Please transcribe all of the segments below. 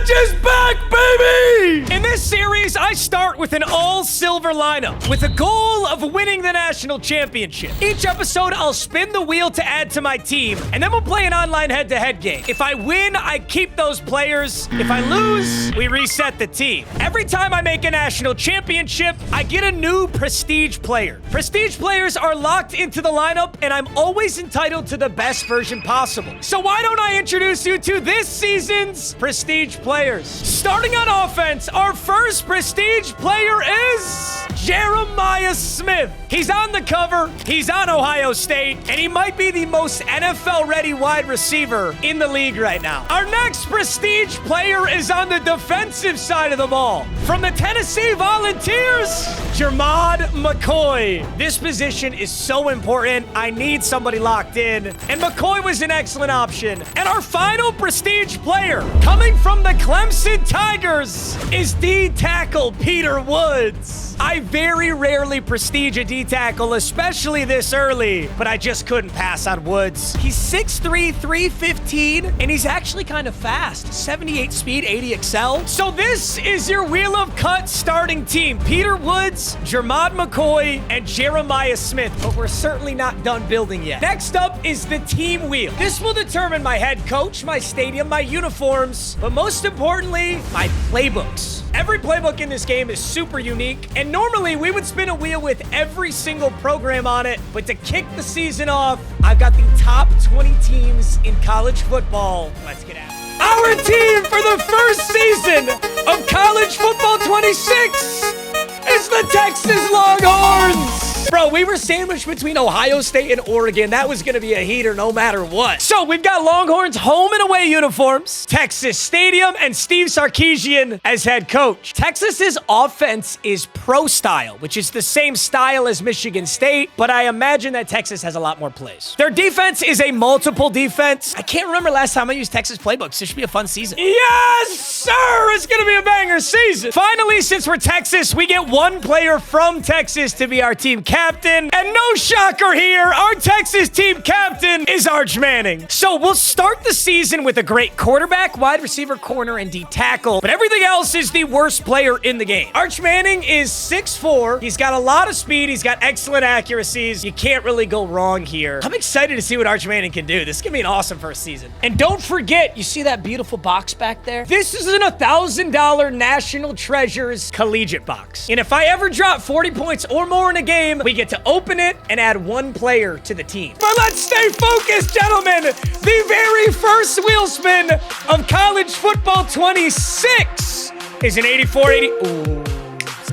is back, baby! In this series, I start with an all-silver lineup with a goal of winning the national championship. Each episode, I'll spin the wheel to add to my team, and then we'll play an online head-to-head game. If I win, I keep those players. If I lose, we reset the team. Every time I make a national championship, I get a new prestige player. Prestige players are locked into the lineup, and I'm always entitled to the best version possible. So why don't I introduce you to this season's prestige players? Starting on offense, our first prestige player is Jeremiah Smith. He's on the cover, he's on Ohio State, and he might be the most NFL-ready wide receiver in the league right now. Our next prestige player is on the defensive side of the ball. From the Tennessee Volunteers, Jermod McCoy. This position is so important. I need somebody locked in, and McCoy was an excellent option. And our final prestige player, coming from the Clemson Tigers, is D-tackle Peter Woods. I very rarely prestige a D-tackle, especially this early, but I just couldn't pass on Woods. He's 6'3", 315, and he's actually kind of fast. 78 speed, 80 excel. So this is your Wheel of Cut starting team. Peter Woods, Jermod McCoy, and Jeremiah Smith, but we're certainly not done building yet. Next up is the team wheel. This will determine my head coach, my stadium, my uniforms, but most importantly, my playbooks. Every playbook in this game is super unique, and normally we would spin a wheel with every single program on it, but to kick the season off, I've got the top 20 teams in college football. Let's get at it. Our team for the first season of College Football 26 is the Texas Longhorns. Bro, we were sandwiched between Ohio State and Oregon. That was going to be a heater no matter what. So we've got Longhorns home and away uniforms, Texas Stadium, and Steve Sarkisian as head coach. Texas's offense is pro style, which is the same style as Michigan State, but I imagine that Texas has a lot more plays. Their defense is a multiple defense. I can't remember last time I used Texas playbooks. This should be a fun season. Yes, sir! It's going to be a banger season. Finally, since we're Texas, we get one player from Texas to be our team captain. And no shocker here, our Texas team captain is Arch Manning. So we'll start the season with a great quarterback, wide receiver, corner, and D-tackle, but everything else is the worst player in the game. Arch Manning is 6'4". He's got a lot of speed. He's got excellent accuracies. You can't really go wrong here. I'm excited to see what Arch Manning can do. This is going to be an awesome first season. And don't forget, you see that beautiful box back there? This is an $1,000 National Treasures collegiate box. And if I ever drop 40 points or more in a game, we get to open it and add one player to the team. But let's stay focused, gentlemen. The very first wheel spin of College Football 26 is an 84-80. Ooh.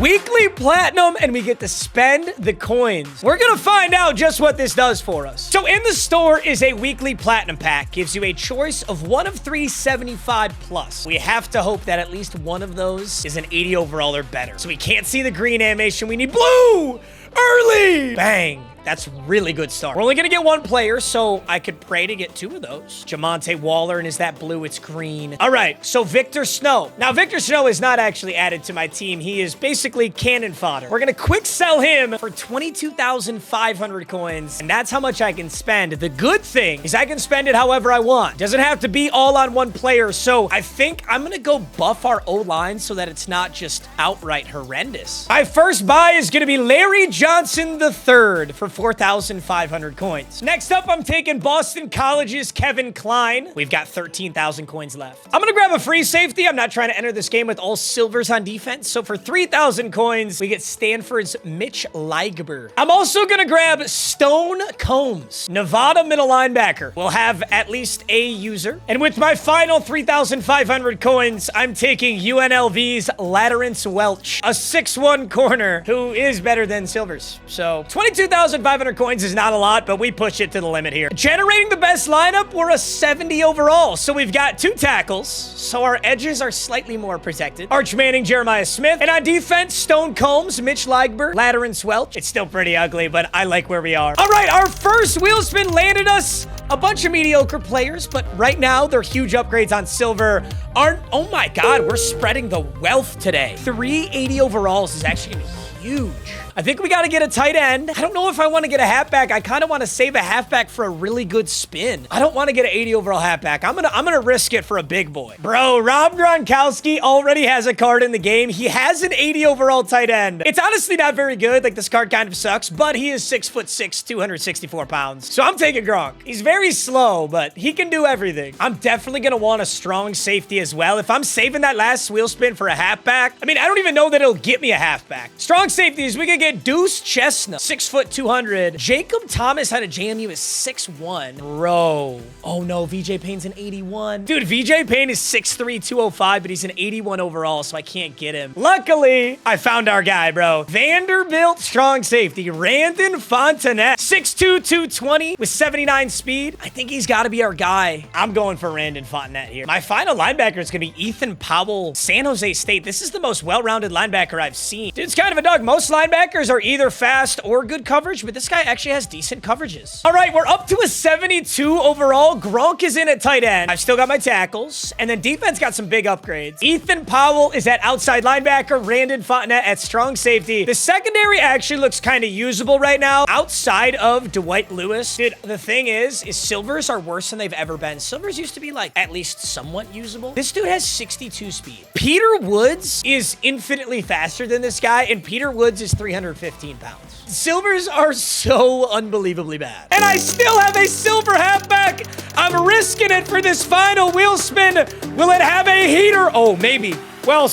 Weekly platinum, and we get to spend the coins. We're gonna find out just what this does for us. So in the store is a weekly platinum pack. Gives you a choice of one of 375 plus. We have to hope that at least one of those is an 80 overall or better. So we can't see the green animation. We need blue early. Bang. That's really good start. We're only going to get one player, so I could pray to get two of those. Jamonte Waller, and is that blue? It's green. All right, so Victor Snow. Now, Victor Snow is not actually added to my team. He is basically cannon fodder. We're going to quick sell him for 22,500 coins, and that's how much I can spend. The good thing is I can spend it however I want. Doesn't have to be all on one player, so I think I'm going to go buff our O-line so that it's not just outright horrendous. My first buy is going to be Larry Johnson III for 4,500 coins. Next up, I'm taking Boston College's Kevin Klein. We've got 13,000 coins left. I'm gonna grab a free safety. I'm not trying to enter this game with all silvers on defense. So for 3,000 coins, we get Stanford's Mitch Leigber. I'm also gonna grab Stone Combs, Nevada middle linebacker. We'll have at least a user. And with my final 3,500 coins, I'm taking UNLV's Laterance Welch, a 6'1" corner who is better than silvers. So 22,500 coins is not a lot, but we push it to the limit here. Generating the best lineup, we're a 70 overall. So we've got two tackles, so our edges are slightly more protected. Arch Manning, Jeremiah Smith. And on defense, Stone Combs, Mitch Leigber, Laterance Welch. It's still pretty ugly, but I like where we are. All right, our first wheel spin landed us a bunch of mediocre players, but right now they're huge upgrades on silver. Oh my God, we're spreading the wealth today. 380 overalls is actually gonna be huge. I think we got to get a tight end. I don't know if I want to get a halfback. I kind of want to save a halfback for a really good spin. I don't want to get an 80 overall halfback. I'm gonna risk it for a big boy. Bro, Rob Gronkowski already has a card in the game. He has an 80 overall tight end. It's honestly not very good. Like, this card kind of sucks, but he is 6'6", 264 pounds. So I'm taking Gronk. He's very slow, but he can do everything. I'm definitely gonna want a strong safety as well. If I'm saving that last wheel spin for a halfback, I mean, I don't even know that it'll get me a halfback. Strong safeties, we can get Deuce Chestnut, 6'200". Jacob Thomas had a JMU is 6'1". Bro. Oh no, VJ Payne's an 81. Dude, VJ Payne is 6'3", 205, but he's an 81 overall, so I can't get him. Luckily, I found our guy, bro. Vanderbilt strong safety, Randon Fontenette, 6'2", 220 with 79 speed. I think he's got to be our guy. I'm going for Randon Fontenette here. My final linebacker is going to be Ethan Powell, San Jose State. This is the most well-rounded linebacker I've seen. Dude's kind of a dog. Most linebackers are either fast or good coverage, but this guy actually has decent coverages. All right, we're up to a 72 overall. Gronk is in at tight end. I've still got my tackles, and then defense got some big upgrades. Ethan Powell is at outside linebacker, Randon Fontenette at strong safety. The secondary actually looks kind of usable right now outside of Dwight Lewis. Dude, the thing is silvers are worse than they've ever been. Silvers used to be like at least somewhat usable. This dude has 62 speed. Peter Woods is infinitely faster than this guy, and Peter Woods is 315 pounds. Silvers are so unbelievably bad. And I still have a silver halfback. I'm risking it for this final wheel spin. Will it have a heater? Oh, maybe. Well,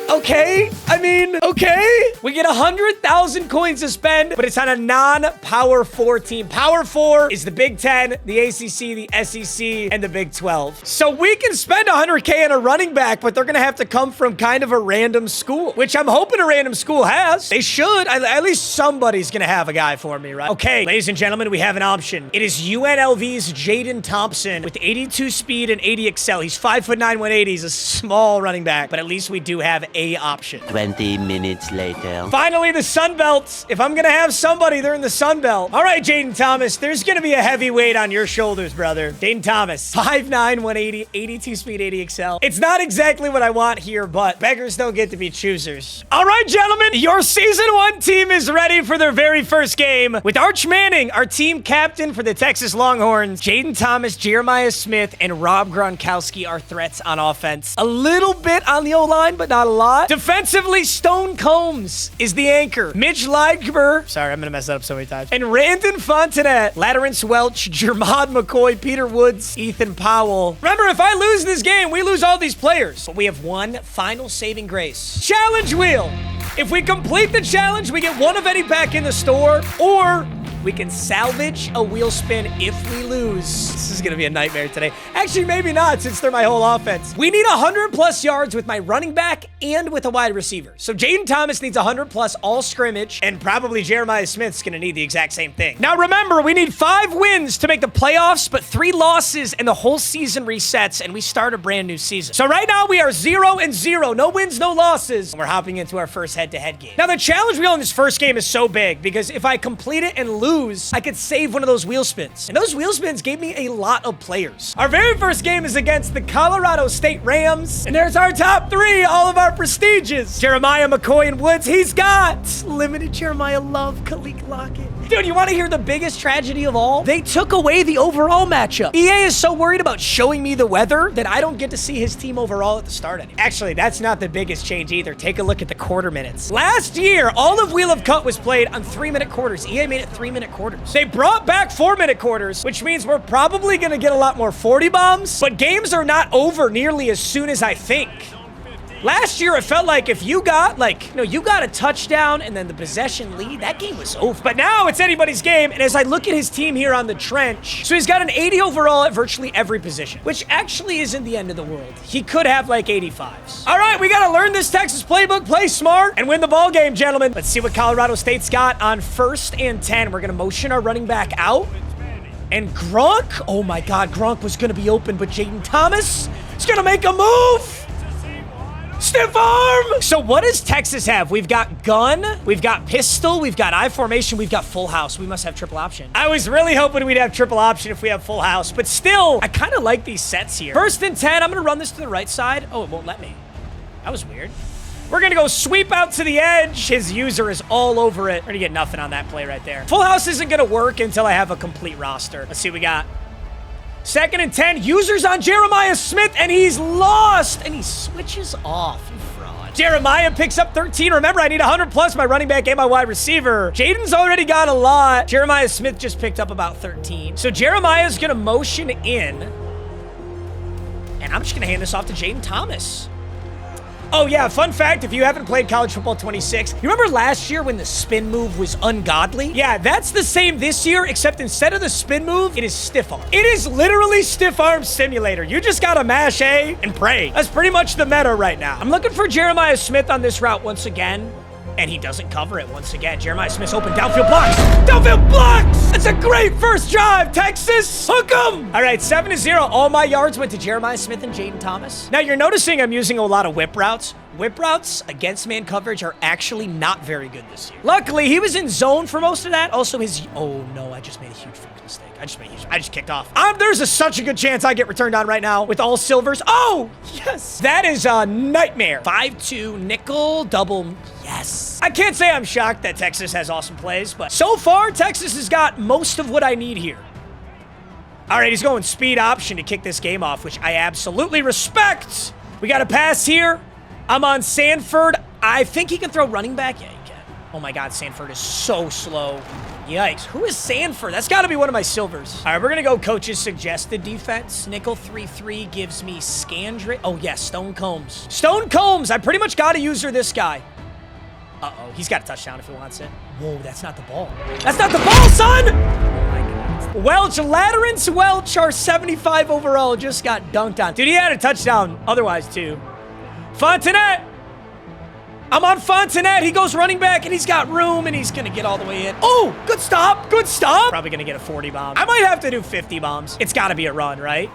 okay. I mean, okay. We get 100,000 coins to spend, but it's on a non-Power 4 team. Power 4 is the Big 10, the ACC, the SEC, and the Big 12. So we can spend 100K on a running back, but they're going to have to come from kind of a random school, which I'm hoping a random school has. They should. At least somebody's going to have a guy for me, right? Okay, ladies and gentlemen, we have an option. It is UNLV's Jaden Thompson with 82 speed and 80 excel. He's 5'9", 180. He's a small running back, but at least we do have a option. 20 minutes later. Finally, the Sun Belt. If I'm gonna have somebody, they're in the Sun Belt. All right, Jaden Thomas, there's gonna be a heavy weight on your shoulders, brother. Jaden Thomas, 5'9", 180, 82 speed, 80 excel. It's not exactly what I want here, but beggars don't get to be choosers. All right, gentlemen, your Season 1 team is ready for their very first game with Arch Manning, our team captain for the Texas Longhorns. Jaden Thomas, Jeremiah Smith, and Rob Gronkowski are threats on offense. A little bit on the O-line, but not a lot. Defensively, Stone Combs is the anchor. Mitch Leidgeber, sorry, I'm gonna mess that up so many times, and Randon Fontenette, Laterence Welch, Jermod McCoy, Peter Woods, Ethan Powell. Remember, if I lose this game, we lose all these players. But we have one final saving grace. Challenge wheel. If we complete the challenge, we get one of any pack in the store, or we can salvage a wheel spin if we lose. This is going to be a nightmare today. Actually, maybe not, since they're my whole offense. We need 100+ yards with my running back and with a wide receiver. So Jaden Thomas needs 100+ all scrimmage, and probably Jeremiah Smith's going to need the exact same thing. Now, remember, we need 5 wins to make the playoffs, but 3 losses, and the whole season resets, and we start a brand new season. So right now, we are 0-0. No wins, no losses. And we're hopping into our first head-to-head game. Now, the challenge wheel in this first game is so big, because if I complete it and lose, I could save one of those wheel spins. And those wheel spins gave me a lot of players. Our very first game is against the Colorado State Rams. And there's our top 3, all of our prestiges. Jeremiah McCoy and Woods. He's got limited Jeremiah Love, Kalik Lockett. Dude, you want to hear the biggest tragedy of all? They took away the overall matchup. EA is so worried about showing me the weather that I don't get to see his team overall at the start anymore. Actually, that's not the biggest change either. Take a look at the quarter minutes. Last year, all of Wheel of Cut was played on 3-minute quarters. EA made it 3-minute quarters. They brought back 4-minute quarters, which means we're probably going to get a lot more 40 bombs, but games are not over nearly as soon as I think. Last year, it felt like if you got, you got a touchdown and then the possession lead, that game was over. But now it's anybody's game, and as I look at his team here on the trench, so he's got an 80 overall at virtually every position, which actually isn't the end of the world. He could have, 85s. All right, we got to learn this Texas playbook, play smart, and win the ball game, gentlemen. Let's see what Colorado State's got on 1st and 10. We're going to motion our running back out. And Gronk, oh my God, Gronk was going to be open, but Jaden Thomas is going to make a move. Stiff arm! So what does Texas have? We've got gun, we've got pistol, we've got I formation, we've got full house. We must have triple option. I was really hoping we'd have triple option if we have full house, but still, I kind of like these sets here. 1st and 10, I'm gonna run this to the right side. Oh, it won't let me. That was weird. We're going to go sweep out to the edge. His user is all over it. We're going to get nothing on that play right there. Full house isn't going to work until I have a complete roster. Let's see what we got. 2nd and 10. Users on Jeremiah Smith, and he's lost. And he switches off. You fraud. Jeremiah picks up 13. Remember, I need 100 plus my running back and my wide receiver. Jaden's already got a lot. Jeremiah Smith just picked up about 13. So Jeremiah's going to motion in. And I'm just going to hand this off to Jaden Thomas. Oh, yeah, fun fact, if you haven't played College Football 26, you remember last year when the spin move was ungodly? Yeah, that's the same this year, except instead of the spin move, it is stiff arm. It is literally stiff arm simulator. You just gotta mash A and pray. That's pretty much the meta right now. I'm looking for Jeremiah Smith on this route once again, and he doesn't cover it once again. Jeremiah Smith's open, downfield blocks. Downfield blocks! That's a great first drive, Texas. Hook 'em! All right, 7-0. All my yards went to Jeremiah Smith and Jaden Thomas. Now, you're noticing I'm using a lot of whip routes. Whip routes against man coverage are actually not very good this year. Luckily, he was in zone for most of that. Also, oh no, I just made a huge freaking mistake. I just kicked off. There's such a good chance I get returned on right now with all silvers. Oh, yes. That is a nightmare. 5-2 nickel double. Yes. I can't say I'm shocked that Texas has awesome plays, but so far, Texas has got most of what I need here. All right, he's going speed option to kick this game off, which I absolutely respect. We got a pass here. I'm on Sanford. I think he can throw running back. Yeah, he can. Oh my God, Sanford is so slow. Yikes. Who is Sanford? That's got to be one of my silvers. All right, we're going to go coach's suggested defense. Nickel 3-3 gives me Scandrick. Oh, yes, Stone Combs. Stone Combs. I pretty much got to use this guy. Uh-oh. He's got a touchdown if he wants it. Whoa, that's not the ball. That's not the ball, son! Oh, my God. Welch, Laterance Welch, our 75 overall, just got dunked on. Dude, he had a touchdown otherwise, too. Fontenette. I'm on Fontenette. He goes running back, and he's got room, and he's going to get all the way in. Oh, good stop. Good stop. Probably going to get a 40 bomb. I might have to do 50 bombs. It's got to be a run, right?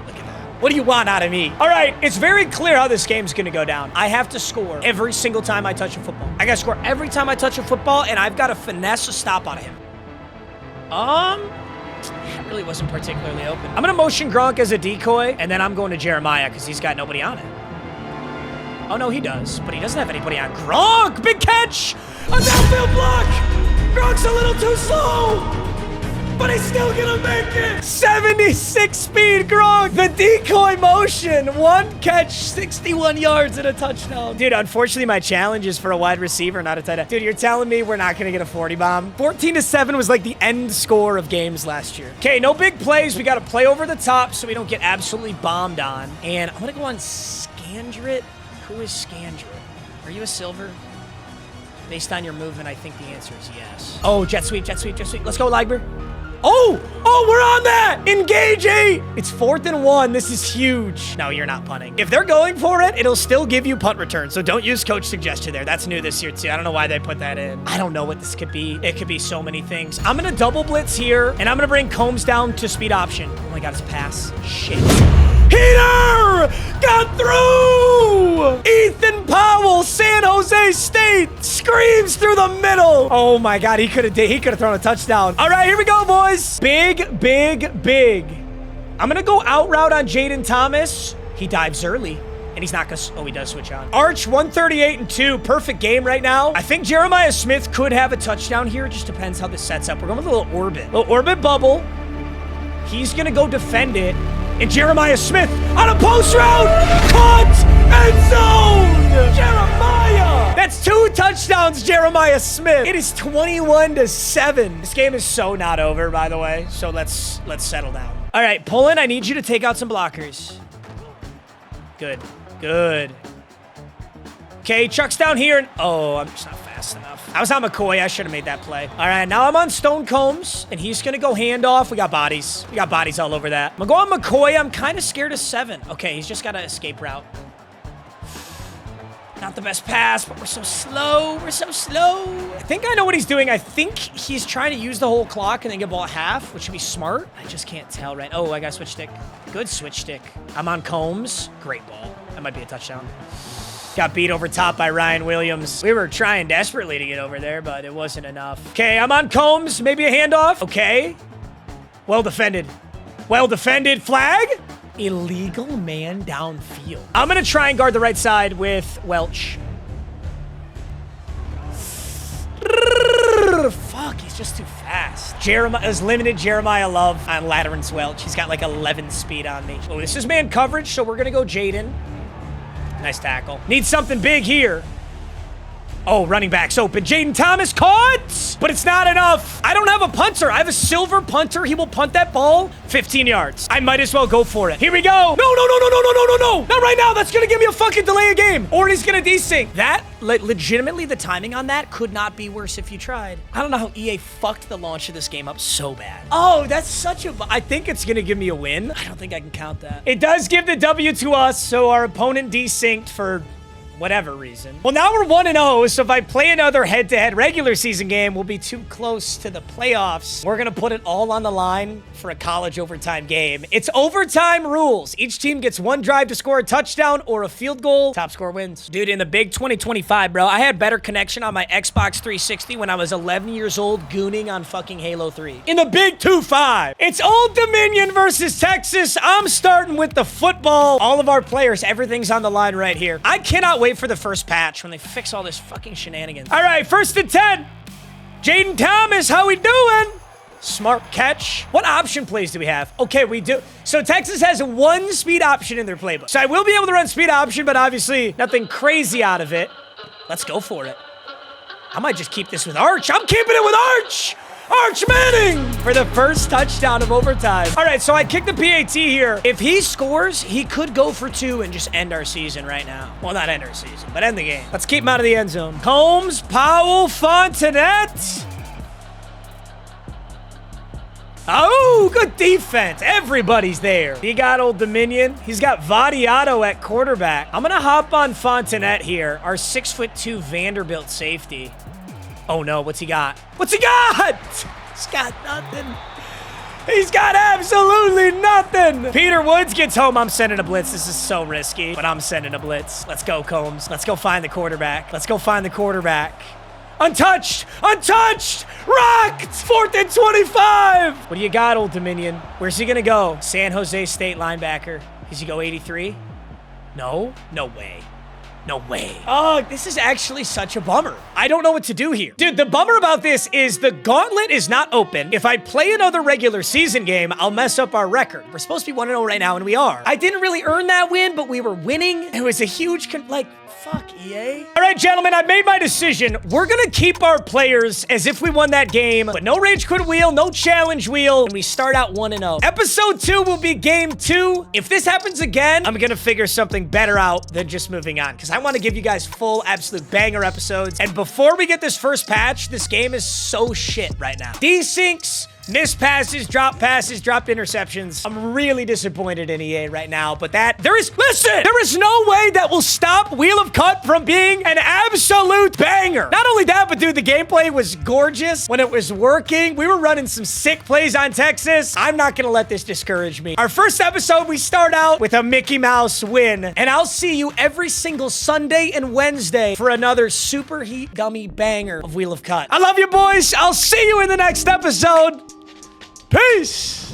Look at that. What do you want out of me? All right, it's very clear how this game's going to go down. I have to score every single time I touch a football. I got to score every time I touch a football, and I've got to finesse a stop out of him. That really wasn't particularly open. I'm going to motion Gronk as a decoy, and then I'm going to Jeremiah because he's got nobody on it. Oh, no, he does, but he doesn't have anybody on. Gronk, big catch! A downfield block! Gronk's a little too slow, but he's still gonna make it! 76 speed Gronk, the decoy motion. 1 catch, 61 yards and a touchdown. Dude, unfortunately, my challenge is for a wide receiver, not a tight end. Dude, you're telling me we're not gonna get a 40 bomb? 14-7 was like the end score of games last year. Okay, no big plays. We gotta play over the top so we don't get absolutely bombed on. And I'm gonna go on Scandrick. Who is Scandrick? Are you a silver? Based on your movement, I think the answer is yes. Oh, jet sweep, jet sweep, jet sweep. Let's go, Ligbert. Oh, we're on that. Engage 8. It's 4th and 1. This is huge. No, you're not punting. If they're going for it, it'll still give you punt return. So don't use coach suggestion there. That's new this year too. I don't know why they put that in. I don't know what this could be. It could be so many things. I'm going to double blitz here, and I'm going to bring Combs down to speed option. Oh my God, it's a pass. Shit. Heater! Got through! Ethan Powell, San Jose State, screams through the middle. Oh my God, he could have thrown a touchdown. All right, here we go, boys. Big, big, big. I'm gonna go out route on Jaden Thomas. He dives early, and he's not gonna, oh, he does switch on. Arch 138-2, perfect game right now. I think Jeremiah Smith could have a touchdown here. It just depends how this sets up. We're going with a little orbit bubble. He's gonna go defend it. And Jeremiah Smith on a post route, caught, end zone! Jeremiah! That's 2 touchdowns, Jeremiah Smith. It is 21-7. This game is so not over, by the way. So let's settle down. All right, Pullen, I need you to take out some blockers. Good, good. Okay, Chuck's down here. And, oh, I'm just not fast enough. I was on McCoy. I should have made that play. All right, now I'm on Stone Combs, and he's going to go handoff. We got bodies. We got bodies all over that. I'm going to go on McCoy. I'm kind of scared of 7. Okay, he's just got an escape route. Not the best pass, but we're so slow. We're so slow. I think I know what he's doing. I think he's trying to use the whole clock and then get ball at half, which would be smart. I just can't tell, right? Oh, I got switch stick. Good switch stick. I'm on Combs. Great ball. That might be a touchdown. Got beat over top by Ryan Williams. We were trying desperately to get over there, but it wasn't enough. Okay, I'm on Combs. Maybe a handoff. Okay. Well defended. Well defended. Flag. Illegal man downfield. I'm going to try and guard the right side with Welch. Fuck, he's just too fast. Jeremiah is limited. Jeremiah Love on Lateran's Welch. He's got like 11 speed on me. Oh, this is man coverage, so we're gonna go Jaden. Nice tackle. Need something big here. Oh, running back's open. Jaden Thomas caught, but it's not enough. I don't have a punter. I have a silver punter. He will punt that ball 15 yards. I might as well go for it. Here we go. No, no, no, no, no, no, no, no, no. Not right now. That's going to give me a fucking delay of game. Or he's going to desync. That, legitimately, the timing on that could not be worse if you tried. I don't know how EA fucked the launch of this game up so bad. Oh, that's such a... I think it's going to give me a win. I don't think I can count that. It does give the W to us, so our opponent desynced for... whatever reason. Well, now we're 1-0, so if I play another head-to-head regular season game, we'll be too close to the playoffs. We're gonna put it all on the line for a college overtime game. It's overtime rules. Each team gets one drive to score a touchdown or a field goal. Top score wins. Dude, in the big 2025, bro, I had better connection on my Xbox 360 when I was 11 years old gooning on fucking Halo 3. In the big 2-5. It's Old Dominion versus Texas. I'm starting with the football. All of our players, everything's on the line right here. I cannot wait for the first patch when they fix all this fucking shenanigans. All right, 1st and 10. Jaden Thomas, how we doing? Smart catch. What option plays do we have? Okay, we do. So Texas has one speed option in their playbook. So I will be able to run speed option, but obviously nothing crazy out of it. Let's go for it. I might just keep this with Arch. I'm keeping it with Arch. Arch Manning for the first touchdown of overtime. All right, so I kicked the PAT here. If he scores, he could go for 2 and just end our season right now. Well, not end our season, but end the game. Let's keep him out of the end zone. Combs, Powell, Fontenette. Oh, good defense. Everybody's there. He got Old Dominion. He's got Vadiato at quarterback. I'm going to hop on Fontenette here, our 6'2" Vanderbilt safety. Oh, no. What's he got? What's he got? He's got nothing. He's got absolutely nothing. Peter Woods gets home. I'm sending a blitz. This is so risky, but I'm sending a blitz. Let's go, Combs. Let's go find the quarterback. Let's go find the quarterback. Untouched! Untouched! Rocked! 4th and 25! What do you got, Old Dominion? Where's he gonna go? San Jose State linebacker. Does he go 83? No? No way. No way. Oh, this is actually such a bummer. I don't know what to do here. Dude, the bummer about this is the gauntlet is not open. If I play another regular season game, I'll mess up our record. We're supposed to be 1-0 right now, and we are. I didn't really earn that win, but we were winning. It was a huge, fuck, EA. All right, gentlemen, I made my decision. We're gonna keep our players as if we won that game, but no rage quit wheel, no challenge wheel, and we start out 1-0. Episode 2 will be game 2. If this happens again, I'm gonna figure something better out than just moving on, because I want to give you guys full, absolute banger episodes. And before we get this first patch, this game is so shit right now. Desyncs, missed passes, dropped interceptions. I'm really disappointed in EA right now, but there is no way that will stop Wheel of Cut from being an absolute banger. Not only that, but dude, the gameplay was gorgeous when it was working. We were running some sick plays on Texas. I'm not gonna let this discourage me. Our first episode, we start out with a Mickey Mouse win, and I'll see you every single Sunday and Wednesday for another super heat dummy banger of Wheel of Cut. I love you, boys. I'll see you in the next episode. Peace!